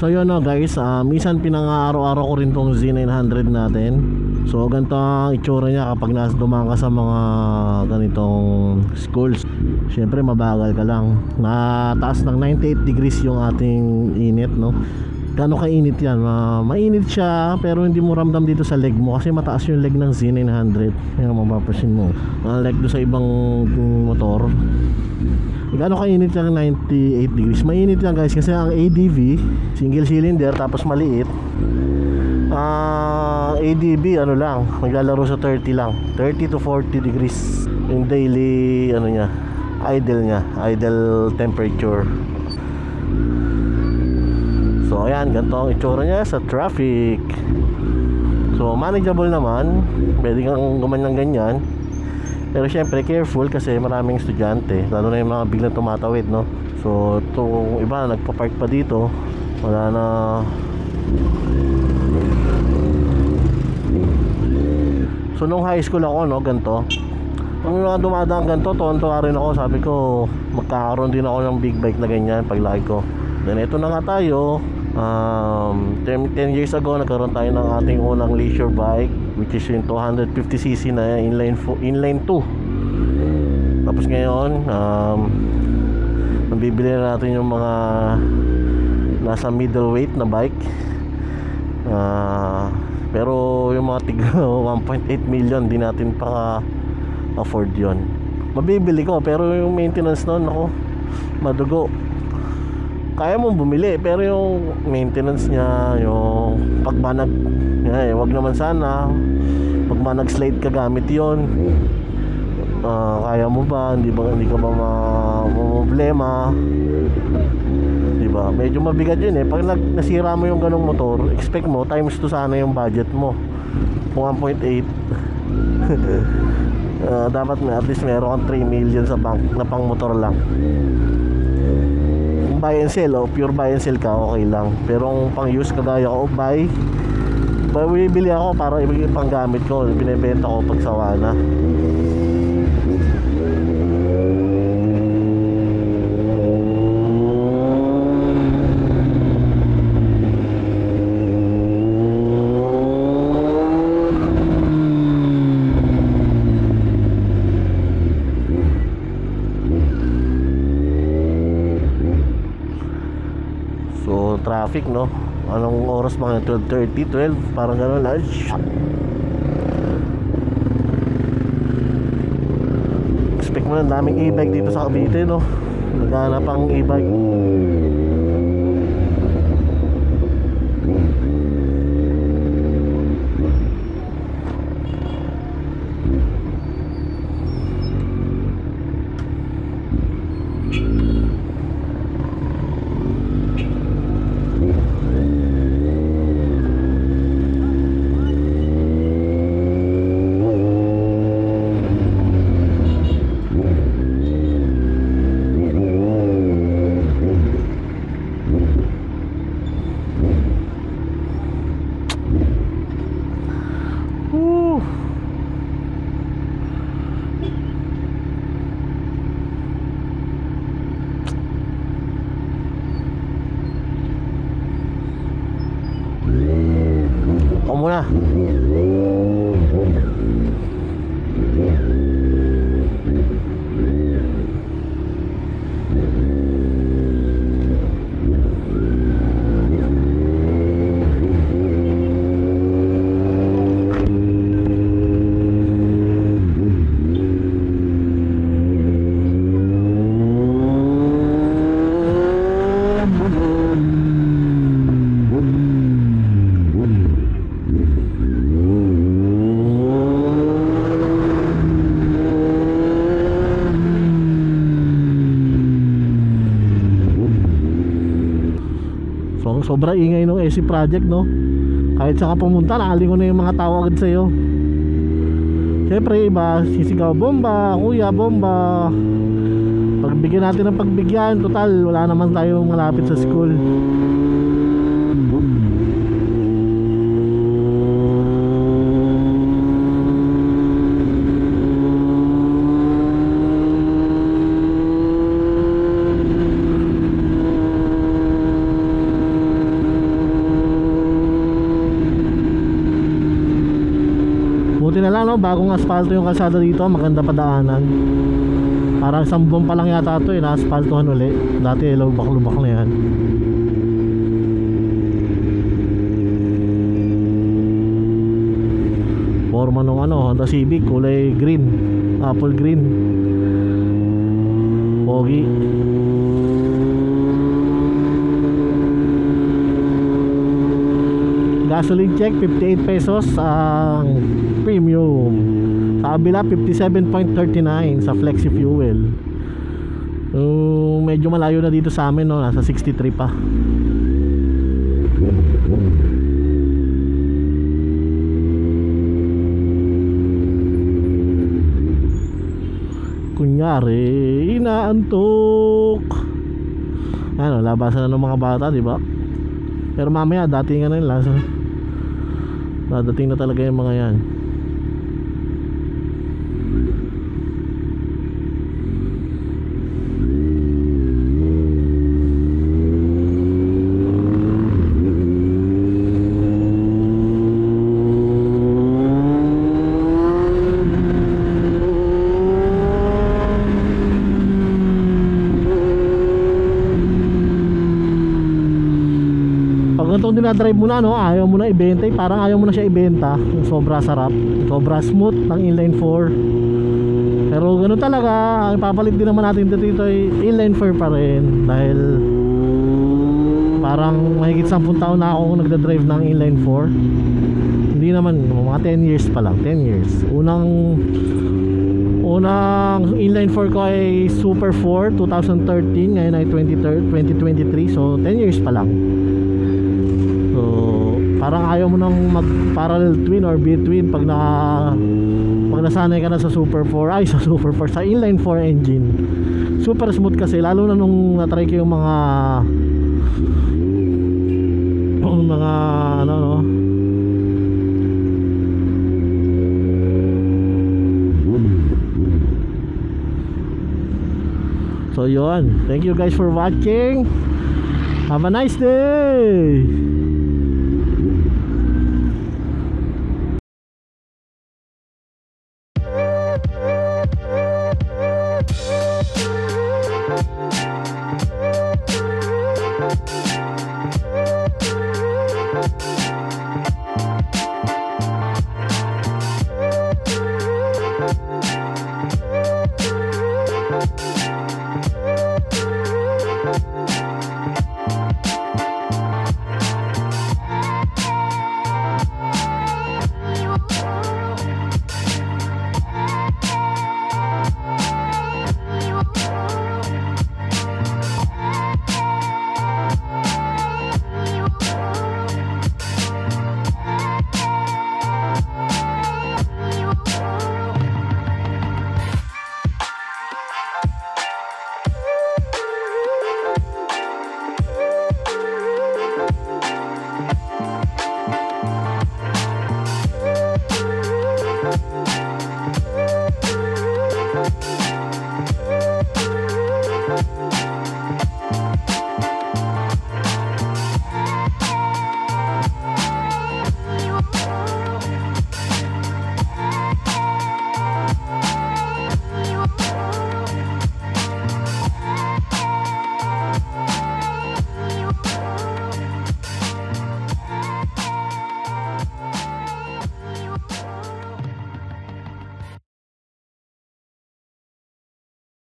So yun no guys, minsan pinang-araw-araw ko rin tong Z900 natin. So ganito ang itsura niya kapag dumaan ka sa mga ganitong schools. Siyempre mabagal ka lang. Nataas ng 98 degrees yung ating init no. Gano'ng kainit yan? Mainit siya pero hindi mo ramdam dito sa leg mo kasi mataas yung leg ng Z900. Yan mapapansin mo. Unlike doon sa ibang motor. Gano'ng kainit yan 98 degrees? Mainit yan guys kasi ang ADV single cylinder tapos maliit. ADB ano lang, maglalaro sa 30 lang, 30 to 40 degrees yung daily ano niya, idle temperature. So ayan, ganito ang itsura niya sa traffic. So manageable naman, pwede kang gumanyan ganyan. Pero syempre careful kasi maraming estudyante, lalo na yung mga biglang tumatawid no. So itong iba nagpa-park pa dito, wala na. So nung high school ako no, ganito. Nung mga dumadaan ganito, tuwan-tuwa rin ako. Sabi ko, magkakaroon din ako ng big bike na ganyan paglaki ko. Then ito na nga tayo. 10 years ago, nagkaroon tayo ng ating unang leisure bike, which is yung 250cc na inline 2. Tapos ngayon, nabibili na natin yung mga nasa middleweight na bike. Pero yung mga tig 1.8 million di natin pa afford yon. Mabibili ko pero yung maintenance nun ako madugo. Kaya mong bumili pero yung maintenance niya, yung pagmanag wag naman sana. Pag manag-slide ka gamit yon, kaya mo ba? Hindi ka ba problema? Diba? Medyo mabigat yun eh. Pag nasira mo yung ganong motor, expect mo times 2 sana yung budget mo. Kung 1.8 dapat at least meron kang 3 million sa bank na pang motor lang. Kung buy and sell pure buy and sell ka, okay lang. Pero kung pang use kagaya ko, bibili ako para ibigay pang gamit ko, binebenta ko pag sawa na. Traffic no, anong oras ba ngayon? 12:30, 12 parang gano'n lang. Expect mo na daming e-bike dito sa Cavite no, naghanap ang e-bike. Muna. Sobra ingay ng AC Project no. Kahit saan ka pumunta, nakalingon na yung mga tao agad sa'yo. Siyempre iba sisigaw, bomba, kuya, bomba. Pagbigyan natin ng pagbigyan, total wala naman tayong malapit sa school. Buti na lang no, bagong asfalto yung kalsada dito, maganda pa daanan. Parang isang buwan pa lang yata ito na-asfaltohan uli. Dati lubak-lubak na yan. Forma nung Honda Civic, kulay green, apple green. Pogi. Gasoline check 58 pesos ang premium. Sa kabila 57.39 sa Flexi Fuel. Medyo malayo na dito sa amin no, nasa 63 pa. Kunyari inaantok. Ano, labasan na ng mga bata, di ba? Pero mamaya dating na nila. Dadating na talaga yung mga yan. Itong dinadrive mo na no, ayaw mo na ibenta, parang ayaw mo na siya ibenta. Sobra sarap, sobra smooth ng inline 4. Pero ganoon talaga, ang papalit din naman natin dito ay inline 4 pa rin. Dahil parang mahigit 10 taon na ako nagdadrive ng inline 4. Hindi naman, mga 10 years pa lang, 10 years. Unang inline 4 ko ay Super 4 2013, ngayon ay 2023, so 10 years pa lang. Parang ayaw mo nang mag parallel twin or B-twin pag nasanay ka na sa Super 4, sa Super 4, sa inline 4 engine. Super smooth kasi, lalo na nung natry ko yung mga ano no. So yun, thank you guys for watching. Have a nice day.